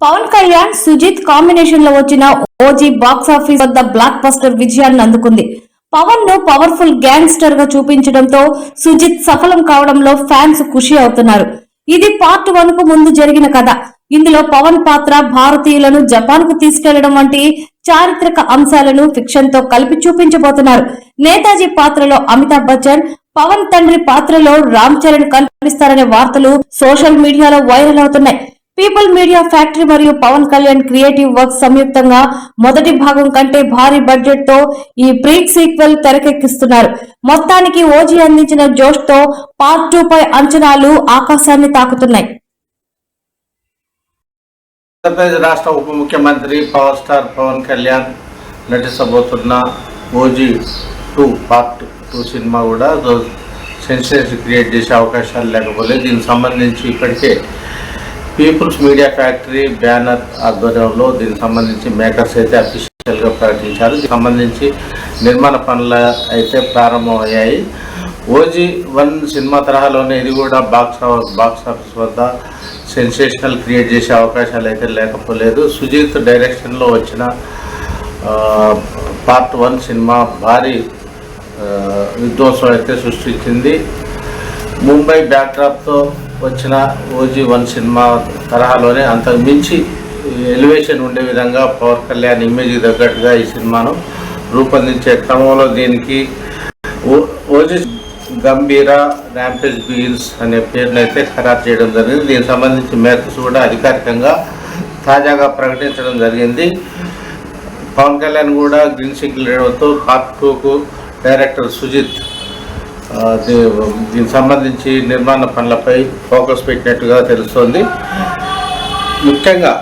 Pawan Kalyan Sujith combination లో వచ్చిన OG box office వద్ద బ్లాక్ బస్టర్ విజయాన్ని అందుకుంది. పవన్ ను పవర్ఫుల్ గ్యాంగ్స్టర్ గా చూపించడంతో సుజిత్ సఫలం కావడంలో ఫ్యాన్స్ ఖుషి అవుతున్నారు. ఇది పార్ట్ 1 కు ముందు జరిగిన కథ. ఇందులో పవన్ పాత్ర భారతీయులను జపాన్ కు తీసుకెళ్లడం వంటి చారిత్రక అంశాలను ఫిక్షన్ తో కలిపి చూపించబోతున్నారు. నేతాజీ పాత్రలో అమితాబ్ బచ్చన్, పవన్ తండ్రి పాత్రలో రామ్ చరణ్ కనిపిస్తారనే వార్తలు సోషల్ మీడియాలో వైరల్ అవుతున్నాయి. పీపుల్ మీడియా ఫ్యాక్టరీ మరియు పవన్ కళ్యాణ్ క్రియేటివ్ వర్క్స్ సంయుక్తంగా మొదటి భాగం కంటే భారీ బడ్జెట్ తో ఈ ప్రీ సీక్వెల్ తెరకెక్కిస్తున్నారు. మొత్తానికి ఓజీ అందించిన జోష్ తో పార్ట్ 2 పై అంచనాలు ఆకాశాన్ని తాకుతున్నాయి. ఆంధ్రప్రదేశ్ రాష్ట్ర ఉప ముఖ్యమంత్రి పవర్ స్టార్ పవన్ కళ్యాణ్ నటించబోతున్న ఓజీ 2 పార్ట్ 2 సినిమా కూడా సెన్సేషన్ క్రియేట్ చేసే అవకాశాలు లేకపోలేదు. దీనికి సంబంధించి ఇప్పటికే పీపుల్స్ మీడియా ఫ్యాక్టరీ బ్యానర్ ఆధ్వర్యంలో దీనికి సంబంధించి మేకర్స్ అయితే అఫీషియల్గా ప్రకటించారు. దీనికి సంబంధించి నిర్మాణ పనులు అయితే ప్రారంభమయ్యాయి. ఓజీ 1 సినిమా తరహాలోనే ఇది కూడా బాక్స్ ఆఫీస్ వద్ద సెన్సేషనల్ క్రియేట్ చేసే అవకాశాలు అయితే లేకపోలేదు. సుజిత్ డైరెక్షన్లో వచ్చిన పార్ట్ 1 సినిమా భారీ విధ్వంసం అయితే సృష్టించింది. ముంబై బ్యాక్డ్రాప్తో వచ్చిన ఓజీ 1 సినిమా తరహాలోనే అంతకు మించి ఎలివేషన్ ఉండే విధంగా పవన్ కళ్యాణ్ ఇమేజ్కి తగ్గట్టుగా ఈ సినిమాను రూపొందించే క్రమంలో దీనికి ఓజీ గంభీర ర్యాంపేజ్ బిగిన్స్ అనే పేరునైతే ఖరారు చేయడం జరిగింది. దీనికి సంబంధించి మేకర్స్ కూడా అధికారికంగా తాజాగా ప్రకటించడం జరిగింది. పవన్ కళ్యాణ్ కూడా గ్రీన్ సిగ్నల్ ఇవ్వడంతో పార్ట్ 2కు డైరెక్టర్ సుజిత్ దీనికి సంబంధించి నిర్మాణ పనులపై ఫోకస్ పెట్టినట్టుగా తెలుస్తోంది. ముఖ్యంగా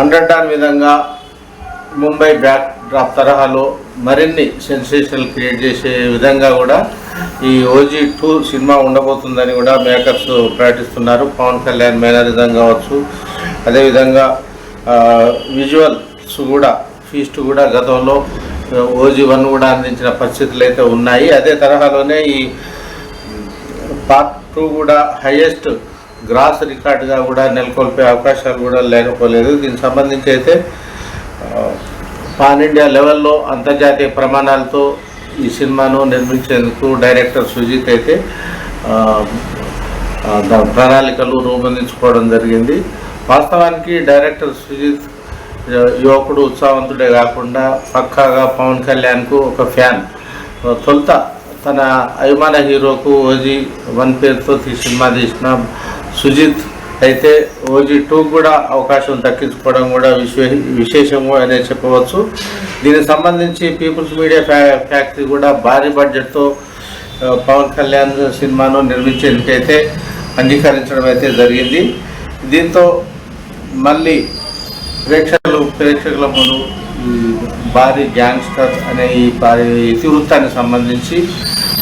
అండర్ డాన్ విధంగా ముంబై బ్యాక్ డ్రాప్ తరహాలో మరిన్ని సెన్సేషనల్ క్రియేట్ చేసే విధంగా కూడా ఈ ఓజీ 2 సినిమా ఉండబోతుందని కూడా మేకర్స్ ప్రకటిస్తున్నారు. పవన్ కళ్యాణ్ మేనరిజం కావచ్చు, అదేవిధంగా విజువల్స్ కూడా ఫీస్ట్ కూడా గతంలో ఓజీ 1 కూడా అందించిన పరిస్థితులు అయితే ఉన్నాయి. అదే తరహాలోనే ఈ పార్ట్ 2 కూడా హైయెస్ట్ గ్రాస్ రికార్డుగా కూడా నెలకొల్పే అవకాశాలు కూడా లేకపోలేదు. దీనికి సంబంధించి అయితే పాన్ ఇండియా లెవెల్లో అంతర్జాతీయ ప్రమాణాలతో ఈ సినిమాను నిర్మించేందుకు డైరెక్టర్ సుజిత్ అయితే ప్రణాళికలు రూపొందించుకోవడం జరిగింది. వాస్తవానికి డైరెక్టర్ సుజిత్ యువకుడు, ఉత్సాహవంతుడే కాకుండా పక్కాగా పవన్ కళ్యాణ్కు ఒక ఫ్యాన్. తొలుత తన అభిమాన హీరోకు ఓజీ 1 పేరుతో సినిమా తీసిన సుజిత్ అయితే ఓజీ 2 కూడా అవకాశం దక్కించుకోవడం కూడా విశేషము అనే చెప్పవచ్చు. దీనికి సంబంధించి పీపుల్స్ మీడియా ఫ్యాక్టరీ కూడా భారీ బడ్జెట్తో పవన్ కళ్యాణ్ సినిమాను నిర్మించేందుకైతే అంగీకరించడం అయితే జరిగింది. దీంతో మళ్ళీ ప్రేక్షకుల ముందు ఈ భారీ గ్యాంగ్స్టర్ అనే ఈ ఇతివృత్తానికి సంబంధించి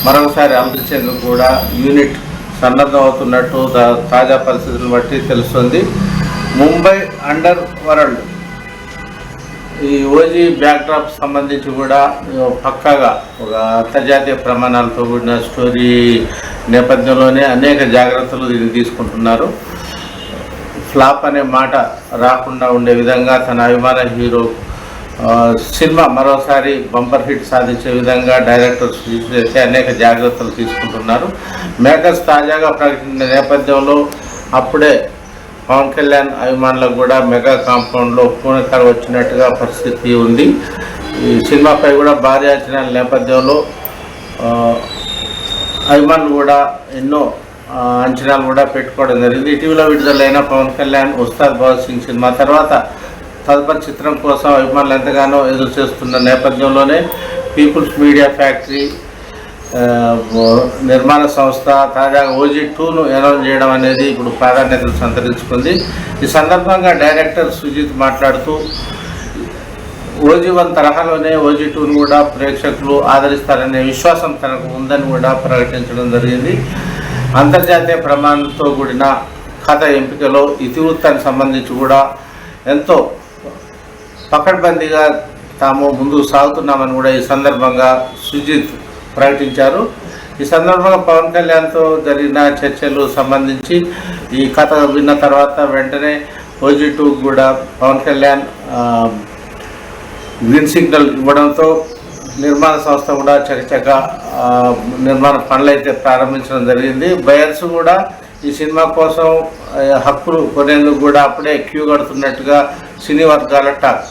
మరొకసారి అలరించేందుకు కూడా యూనిట్ సన్నద్ధం అవుతున్నట్టు తాజా పరిస్థితులను బట్టి తెలుస్తుంది. ముంబై అండర్ వరల్డ్ ఈ ఓజీ బ్యాక్డ్రాప్ సంబంధించి కూడా పక్కాగా ఒక అంతర్జాతీయ ప్రమాణాలతో కూడిన స్టోరీ నేపథ్యంలోనే అనేక జాగ్రత్తలు దీన్ని తీసుకుంటున్నారు. ఫ్లాప్ అనే మాట రాకుండా ఉండే విధంగా తన అభిమాన హీరో సినిమా మరోసారి బంపర్ హిట్ సాధించే విధంగా డైరెక్టర్ అయితే అనేక జాగ్రత్తలు తీసుకుంటున్నారు. మేకర్స్ తాజాగా ప్రకటించిన నేపథ్యంలో అప్పుడే పవన్ కళ్యాణ్ అభిమానులకు కూడా మెగా కాంపౌండ్లో పూనకాలు వచ్చినట్టుగా పరిస్థితి ఉంది. ఈ సినిమాపై కూడా భారీ అంచనాల నేపథ్యంలో అభిమానులు కూడా ఎన్నో అంచనాలు కూడా పెట్టుకోవడం జరిగింది. ఇటీవల విడుదలైన పవన్ కళ్యాణ్ ఉస్తాద్ భగత్ సింగ్ సినిమా తర్వాత తదుపరి చిత్రం కోసం అభిమానులు ఎంతగానో ఎదురు చేస్తున్న నేపథ్యంలోనే పీపుల్స్ మీడియా ఫ్యాక్టరీ నిర్మాణ సంస్థ తాజాగా ఓజీ 2ను అనౌన్స్ చేయడం అనేది ఇప్పుడు ప్రాధాన్యతలు సంతరించుకుంది. ఈ సందర్భంగా డైరెక్టర్ సుజిత్ మాట్లాడుతూ ఓజీ 1 తరహాలోనే ఓజీ 2ను కూడా ప్రేక్షకులు ఆదరిస్తారనే విశ్వాసం తనకు ఉందని కూడా ప్రకటించడం జరిగింది. అంతర్జాతీయ ప్రమాణాలతో కూడిన కథ ఎంపికలో ఇతివృత్తానికి సంబంధించి కూడా ఎంతో పకడ్బందీగా తాము ముందుకు సాగుతున్నామని కూడా ఈ సందర్భంగా సుజిత్ ప్రకటించారు. ఈ సందర్భంగా పవన్ కళ్యాణ్తో జరిగిన చర్చలు సంబంధించి ఈ కథ విన్న తర్వాత వెంటనే ఓజీ 2 కూడా పవన్ కళ్యాణ్ గ్రీన్ సిగ్నల్ ఇవ్వడంతో నిర్మాణ సంస్థ కూడా చకచక నిర్మాణ పనులు అయితే ప్రారంభించడం జరిగింది. బయర్స్ కూడా ఈ సినిమా కోసం హక్కులు కొనేందుకు కూడా అప్పుడే క్యూ కడుతున్నట్టుగా సినీ వర్గాల టాక్.